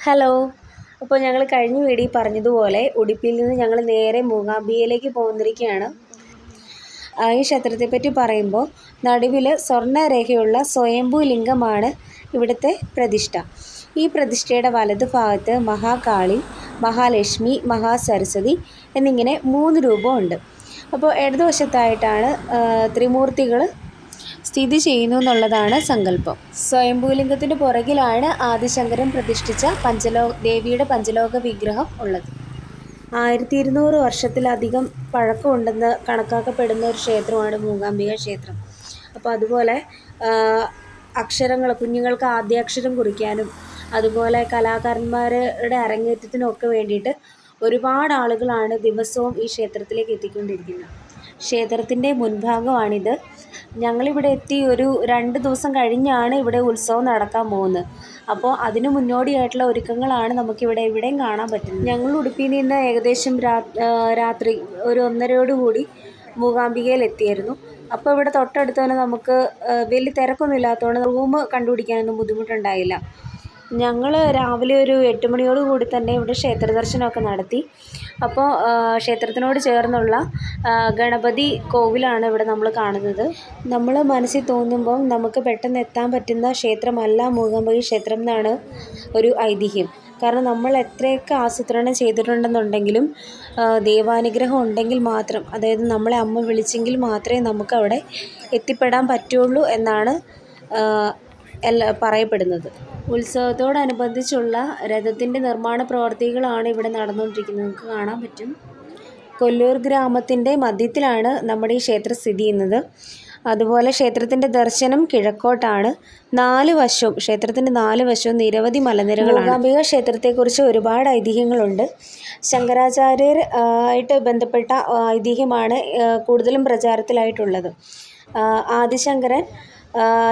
Hello. അപ്പോൾ ഞങ്ങൾ കഴിഞ്ഞ വീഡിയോയിൽ പറഞ്ഞതുപോലെ ഉടുപ്പിയിൽ നിന്ന് ഞങ്ങൾ നേരെ മൂകാംബികയിലേക്ക് പോന്നിരിക്കുകയാണ്. ഈ ക്ഷേത്രത്തെപ്പറ്റി പറയുമ്പോൾ നടുവിൽ സ്വർണ്ണരേഖയുള്ള സ്വയംഭൂ ലിംഗമാണ് ഇവിടുത്തെ പ്രതിഷ്ഠ. ഈ പ്രതിഷ്ഠയുടെ വലതു ഭാഗത്ത് മഹാകാളി, മഹാലക്ഷ്മി, മഹാസരസ്വതി എന്നിങ്ങനെ 3 രൂപമുണ്ട്. അപ്പോൾ ഇടതുവശത്തായിട്ടാണ് ത്രിമൂർത്തികൾ സ്ഥിതി ചെയ്യുന്നു എന്നുള്ളതാണ് സങ്കല്പം. സ്വയംഭൂലിംഗത്തിന് പുറകിലാണ് ആദിശങ്കരൻ പ്രതിഷ്ഠിച്ച ദേവിയുടെ പഞ്ചലോക വിഗ്രഹം ഉള്ളത്. 1200 വർഷത്തിലധികം പഴക്കമുണ്ടെന്ന് കണക്കാക്കപ്പെടുന്ന ഒരു ക്ഷേത്രമാണ് മൂകാംബിക ക്ഷേത്രം. അപ്പോൾ അതുപോലെ കുഞ്ഞുങ്ങൾക്ക് ആദ്യാക്ഷരം കുറിക്കാനും അതുപോലെ കലാകാരന്മാരുടെ അരങ്ങേറ്റത്തിനൊക്കെ വേണ്ടിയിട്ട് ഒരുപാട് ആളുകളാണ് ദിവസവും ഈ ക്ഷേത്രത്തിലേക്ക് എത്തിക്കൊണ്ടിരിക്കുന്നത്. ക്ഷേത്രത്തിൻ്റെ മുൻഭാഗമാണിത്. ഞങ്ങളിവിടെ എത്തി ഒരു 2 ദിവസം കഴിഞ്ഞാണ് ഇവിടെ ഉത്സവം നടക്കാൻ പോകുന്നത്. അപ്പോൾ അതിന് മുന്നോടിയായിട്ടുള്ള ഒരുക്കങ്ങളാണ് നമുക്കിവിടെ എവിടെയും കാണാൻ പറ്റുന്നത്. ഞങ്ങൾ ഉടുപ്പിയിൽ നിന്ന് ഏകദേശം രാത്രി ഒരു 1:30 മൂകാംബികയിൽ എത്തിയായിരുന്നു. അപ്പോൾ ഇവിടെ തൊട്ടടുത്ത് തന്നെ നമുക്ക് വലിയ തിരക്കൊന്നും ഇല്ലാത്തതുകൊണ്ട് റൂം കണ്ടുപിടിക്കാനൊന്നും ബുദ്ധിമുട്ടുണ്ടായില്ല. ഞങ്ങൾ രാവിലെ ഒരു 8 മണിയോടുകൂടി തന്നെ ഇവിടെ ക്ഷേത്ര ദർശനമൊക്കെ നടത്തി. അപ്പോൾ ക്ഷേത്രത്തിനോട് ചേർന്നുള്ള ഗണപതി കോവിലാണ് ഇവിടെ നമ്മൾ കാണുന്നത്. നമ്മൾ മനസ്സിൽ തോന്നുമ്പോൾ നമുക്ക് പെട്ടെന്ന് എത്താൻ പറ്റുന്ന ക്ഷേത്രമല്ല മൂകാംബിക ക്ഷേത്രം എന്നാണ് ഒരു ഐതിഹ്യം. കാരണം നമ്മൾ എത്രയൊക്കെ ആസൂത്രണം ചെയ്തിട്ടുണ്ടെന്നുണ്ടെങ്കിലും ദൈവാനുഗ്രഹം ഉണ്ടെങ്കിൽ മാത്രം, അതായത് നമ്മളെ അമ്മ വിളിച്ചെങ്കിൽ മാത്രമേ നമുക്കവിടെ എത്തിപ്പെടാൻ പറ്റുള്ളൂ എന്നാണ് പറയപ്പെടുന്നത്. ഉത്സവത്തോടനുബന്ധിച്ചുള്ള രഥത്തിൻ്റെ നിർമ്മാണ പ്രവർത്തികളാണ് ഇവിടെ നടന്നുകൊണ്ടിരിക്കുന്നത്. നമുക്ക് കാണാൻ പറ്റും. കൊല്ലൂർ ഗ്രാമത്തിൻ്റെ മധ്യത്തിലാണ് നമ്മുടെ ഈ ക്ഷേത്രം സ്ഥിതി ചെയ്യുന്നത്. അതുപോലെ ക്ഷേത്രത്തിൻ്റെ ദർശനം കിഴക്കോട്ടാണ്. ക്ഷേത്രത്തിൻ്റെ 4 വശവും നിരവധി മലനിരകളാണ്. മൂകാംബിക ക്ഷേത്രത്തെക്കുറിച്ച് ഒരുപാട് ഐതിഹ്യങ്ങളുണ്ട്. ശങ്കരാചാര്യർ ആയിട്ട് ബന്ധപ്പെട്ട ഐതിഹ്യമാണ് കൂടുതലും പ്രചാരത്തിലായിട്ടുള്ളത്. ആദിശങ്കരൻ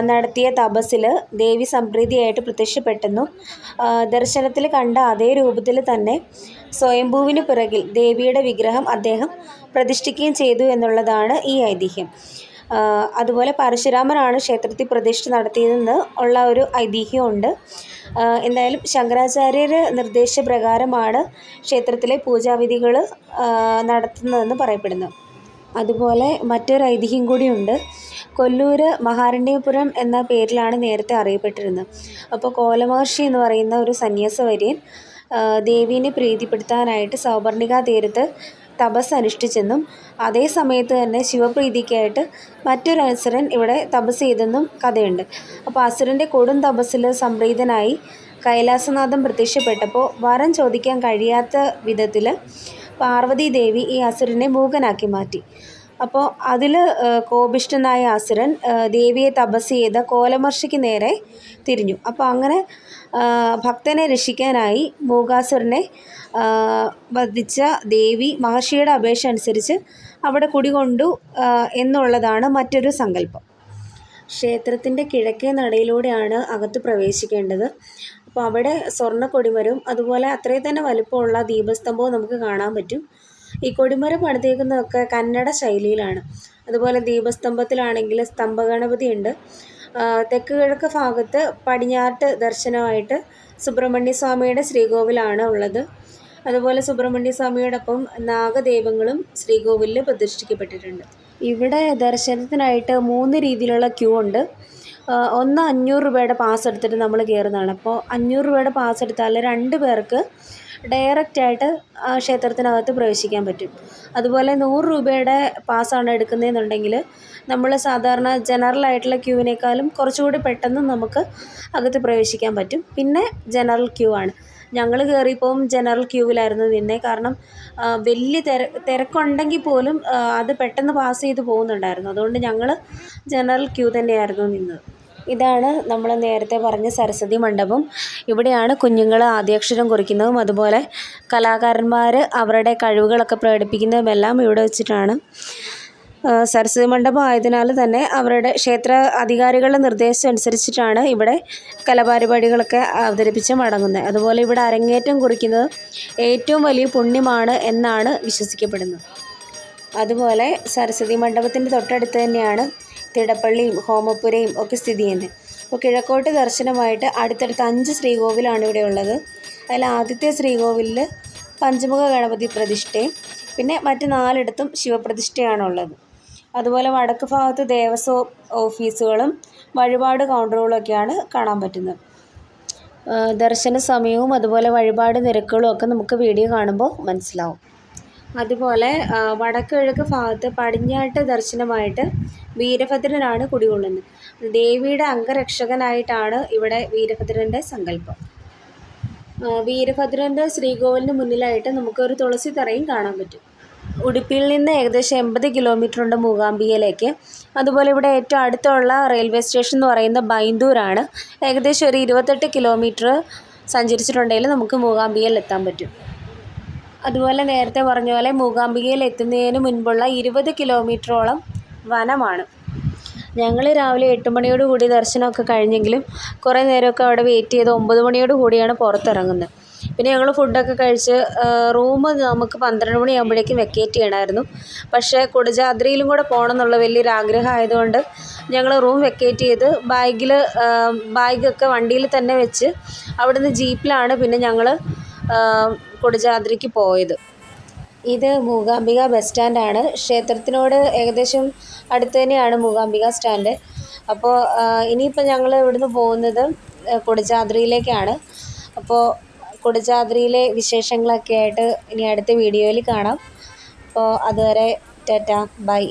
നടത്തിയ തപസ്സിൽ ദേവി സംപ്രീതിയായിട്ട് പ്രത്യക്ഷപ്പെട്ടെന്നും ദർശനത്തിൽ കണ്ട അതേ രൂപത്തിൽ തന്നെ സ്വയംഭൂവിന് പിറകിൽ ദേവിയുടെ വിഗ്രഹം അദ്ദേഹം പ്രതിഷ്ഠിക്കുകയും ചെയ്തു എന്നുള്ളതാണ് ഈ ഐതിഹ്യം. അതുപോലെ പരശുരാമനാണ് ക്ഷേത്രത്തിൽ പ്രതിഷ്ഠ നടത്തിയതെന്ന് ഉള്ള ഒരു ഐതിഹ്യമുണ്ട്. എന്തായാലും ശങ്കരാചാര്യർ നിർദ്ദേശപ്രകാരമാണ് ക്ഷേത്രത്തിലെ പൂജാവിധികൾ നടത്തുന്നതെന്ന് പറയപ്പെടുന്നു. അതുപോലെ മറ്റൊരു ഐതിഹ്യം കൂടിയുണ്ട്. കൊല്ലൂർ മഹാരണ്യപുരം എന്ന പേരിലാണ് നേരത്തെ അറിയപ്പെട്ടിരുന്നത്. അപ്പോൾ കോലമഹർഷി എന്ന് പറയുന്ന ഒരു സന്യാസവര്യൻ ദേവീനെ പ്രീതിപ്പെടുത്താനായിട്ട് സൗപർണികാ തീരത്ത് തപസ് അനുഷ്ഠിച്ചെന്നും അതേ സമയത്ത് തന്നെ ശിവപ്രീതിക്കായിട്ട് മറ്റൊരു അസുരൻ ഇവിടെ തപസ് ചെയ്തെന്നും കഥയുണ്ട്. അപ്പോൾ അസുരൻ്റെ കൊടും തപസ്സിൽ സംപ്രീതനായി കൈലാസനാഥൻ പ്രത്യക്ഷപ്പെട്ടപ്പോൾ വരം ചോദിക്കാൻ കഴിയാത്ത വിധത്തിൽ പാർവതി ദേവി ഈ അസുരനെ മൂകനാക്കി മാറ്റി. അപ്പോൾ അതിൽ കോപിഷ്ഠനായ അസുരൻ ദേവിയെ തപസ് ചെയ്ത കോലമഹർഷിക്ക് നേരെ തിരിഞ്ഞു. അപ്പോൾ അങ്ങനെ ഭക്തനെ രക്ഷിക്കാനായി മൂകാസുരനെ വധിച്ച ദേവി മഹർഷിയുടെ അപേക്ഷ അനുസരിച്ച് അവിടെ കുടികൊണ്ടു എന്നുള്ളതാണ് മറ്റൊരു സങ്കല്പം. ക്ഷേത്രത്തിൻ്റെ കിഴക്കേ നടയിലൂടെയാണ് അകത്ത് പ്രവേശിക്കേണ്ടത്. അപ്പോൾ അവിടെ സ്വർണ്ണ കൊടിമരവും അതുപോലെ അത്രയും തന്നെ വലുപ്പമുള്ള ദീപസ്തംഭവും നമുക്ക് കാണാൻ പറ്റും. ഈ കൊടിമരം പണിതേക്കുന്നതൊക്കെ കന്നഡ ശൈലിയിലാണ്. അതുപോലെ ദീപസ്തംഭത്തിലാണെങ്കിൽ സ്തംഭഗണപതി ഉണ്ട്. തെക്ക് കിഴക്ക് ഭാഗത്ത് പടിഞ്ഞാട്ട് ദർശനമായിട്ട് സുബ്രഹ്മണ്യസ്വാമിയുടെ ശ്രീകോവിലാണ് ഉള്ളത്. അതുപോലെ സുബ്രഹ്മണ്യസ്വാമിയോടൊപ്പം നാഗദൈവങ്ങളും ശ്രീകോവിലിൽ പ്രതിഷ്ഠിക്കപ്പെട്ടിട്ടുണ്ട്. ഇവിടെ ദർശനത്തിനായിട്ട് 3 രീതിയിലുള്ള ക്യൂ ഉണ്ട്. ഒന്ന് 500 രൂപയുടെ പാസ് എടുത്തിട്ട് നമ്മൾ കയറുന്നതാണ്. അപ്പോൾ 500 രൂപയുടെ പാസ് എടുത്താൽ 2 പേർക്ക് ഡയറക്റ്റായിട്ട് ക്ഷേത്രത്തിനകത്ത് പ്രവേശിക്കാൻ പറ്റും. അതുപോലെ 100 രൂപയുടെ പാസ്സാണ് എടുക്കുന്നതെന്നുണ്ടെങ്കിൽ നമ്മൾ സാധാരണ ജനറൽ ആയിട്ടുള്ള ക്യൂവിനേക്കാളും കുറച്ചുകൂടി പെട്ടെന്ന് നമുക്ക് അകത്ത് പ്രവേശിക്കാൻ പറ്റും. പിന്നെ ജനറൽ ക്യൂ ആണ്. ഞങ്ങൾ കയറിയപ്പോൾ ജനറൽ ക്യൂവിലായിരുന്നു നിന്നത്. കാരണം വലിയ തിരക്കുണ്ടെങ്കിൽ പോലും അത് പെട്ടെന്ന് പാസ് ചെയ്ത് പോകുന്നുണ്ടായിരുന്നു. അതുകൊണ്ട് ഞങ്ങൾ ജനറൽ ക്യൂ തന്നെയായിരുന്നു നിന്നത്. ഇതാണ് നമ്മൾ നേരത്തെ പറഞ്ഞ സരസ്വതി മണ്ഡപം. ഇവിടെയാണ് കുഞ്ഞുങ്ങൾ ആദ്യാക്ഷരം കുറിക്കുന്നതും അതുപോലെ കലാകാരന്മാർ അവരുടെ കഴിവുകളൊക്കെ പ്രകടിപ്പിക്കുന്നതുമെല്ലാം ഇവിടെ വെച്ചിട്ടാണ്. സരസ്വതി മണ്ഡപം ആയതിനാൽ തന്നെ അവരുടെ ക്ഷേത്ര അധികാരികളുടെ നിർദ്ദേശം അനുസരിച്ചിട്ടാണ് ഇവിടെ കലാപരിപാടികളൊക്കെ അവതരിപ്പിച്ച് മടങ്ങുന്നത്. അതുപോലെ ഇവിടെ അരങ്ങേറ്റം കുറിക്കുന്നത് ഏറ്റവും വലിയ പുണ്യമാണ് എന്നാണ് വിശ്വസിക്കപ്പെടുന്നത്. അതുപോലെ സരസ്വതി മണ്ഡപത്തിൻ്റെ തൊട്ടടുത്ത് തന്നെയാണ് തിടപ്പള്ളിയും ഹോമപുരയും ഒക്കെ സ്ഥിതി ചെയ്യുന്നത്. അപ്പോൾ കിഴക്കോട്ട് ദർശനമായിട്ട് അടുത്തടുത്ത് 5 ശ്രീകോവിലാണ് ഇവിടെ ഉള്ളത്. അതിൽ ആദ്യത്തെ ശ്രീകോവിലിൽ പഞ്ചമുഖ ഗണപതി പ്രതിഷ്ഠയും പിന്നെ മറ്റ് 4 ശിവപ്രതിഷ്ഠയാണുള്ളത്. അതുപോലെ വടക്ക് ഭാഗത്ത് ദേവസ്വം ഓഫീസുകളും വഴിപാട് കൗണ്ടറുകളൊക്കെയാണ് കാണാൻ പറ്റുന്നത്. ദർശന സമയവും അതുപോലെ വഴിപാട് നിരക്കുകളും ഒക്കെ നമുക്ക് വീഡിയോ കാണുമ്പോൾ മനസ്സിലാവും. അതുപോലെ വടക്ക് കിഴക്ക് ഭാഗത്ത് പടിഞ്ഞാട്ട് ദർശനമായിട്ട് വീരഭദ്രനാണ് കുടികൊള്ളുന്നത്. ദേവിയുടെ അംഗരക്ഷകനായിട്ടാണ് ഇവിടെ വീരഭദ്രൻ്റെ സങ്കല്പം. വീരഭദ്രൻ്റെ ശ്രീകോവിലിന് മുന്നിലായിട്ട് നമുക്കൊരു തുളസി തറയും കാണാൻ പറ്റും. ഉടുപ്പിയിൽ നിന്ന് ഏകദേശം 80 കിലോമീറ്റർ ഉണ്ട് മൂകാംബികയിലേക്ക്. അതുപോലെ ഇവിടെ ഏറ്റവും അടുത്തുള്ള റെയിൽവേ സ്റ്റേഷൻ എന്ന് പറയുന്നത് ബൈന്ദൂരാണ്. ഏകദേശം ഒരു 28 കിലോമീറ്റർ സഞ്ചരിച്ചിട്ടുണ്ടെങ്കിൽ നമുക്ക് മൂകാംബികയിൽ എത്താൻ പറ്റും. അതുപോലെ നേരത്തെ പറഞ്ഞ പോലെ മൂകാംബികയിൽ എത്തുന്നതിന് മുൻപുള്ള 20 കിലോമീറ്ററോളം വനമാണ്. ഞങ്ങൾ രാവിലെ 8 മണിയോടുകൂടി ദർശനമൊക്കെ കഴിഞ്ഞെങ്കിലും കുറേ നേരമൊക്കെ അവിടെ വെയിറ്റ് ചെയ്ത് 9 മണിയോട് കൂടിയാണ് പുറത്തിറങ്ങുന്നത്. പിന്നെ ഞങ്ങൾ ഫുഡൊക്കെ കഴിച്ച് റൂം നമുക്ക് 12 മണിയാകുമ്പോഴേക്കും വെക്കേറ്റ് ചെയ്യണമായിരുന്നു. പക്ഷേ കുടജാദ്രിയിലും കൂടെ പോകണം എന്നുള്ള വലിയൊരു ആഗ്രഹം ആയതുകൊണ്ട് ഞങ്ങൾ റൂം വെക്കേറ്റ് ചെയ്ത് ബാഗൊക്കെ വണ്ടിയിൽ തന്നെ വെച്ച് അവിടുന്ന് ജീപ്പിലാണ് പിന്നെ ഞങ്ങൾ കുടജാദ്രിക്ക് പോയത്. ഇത് മൂകാംബിക ബസ് സ്റ്റാൻഡാണ്. ക്ഷേത്രത്തിനോട് ഏകദേശം അടുത്ത് തന്നെയാണ് മൂകാംബിക സ്റ്റാൻഡ്. അപ്പോൾ ഇനിയിപ്പോൾ ഞങ്ങൾ ഇവിടുന്ന് പോകുന്നത് കുടജാദ്രിയിലേക്കാണ്. അപ്പോൾ കുടജാദ്രിയിലെ വിശേഷങ്ങളൊക്കെ ആയിട്ട് ഇനി അടുത്ത വീഡിയോയിൽ കാണാം. അപ്പോൾ അതുവരെ ടാറ്റ ബൈ.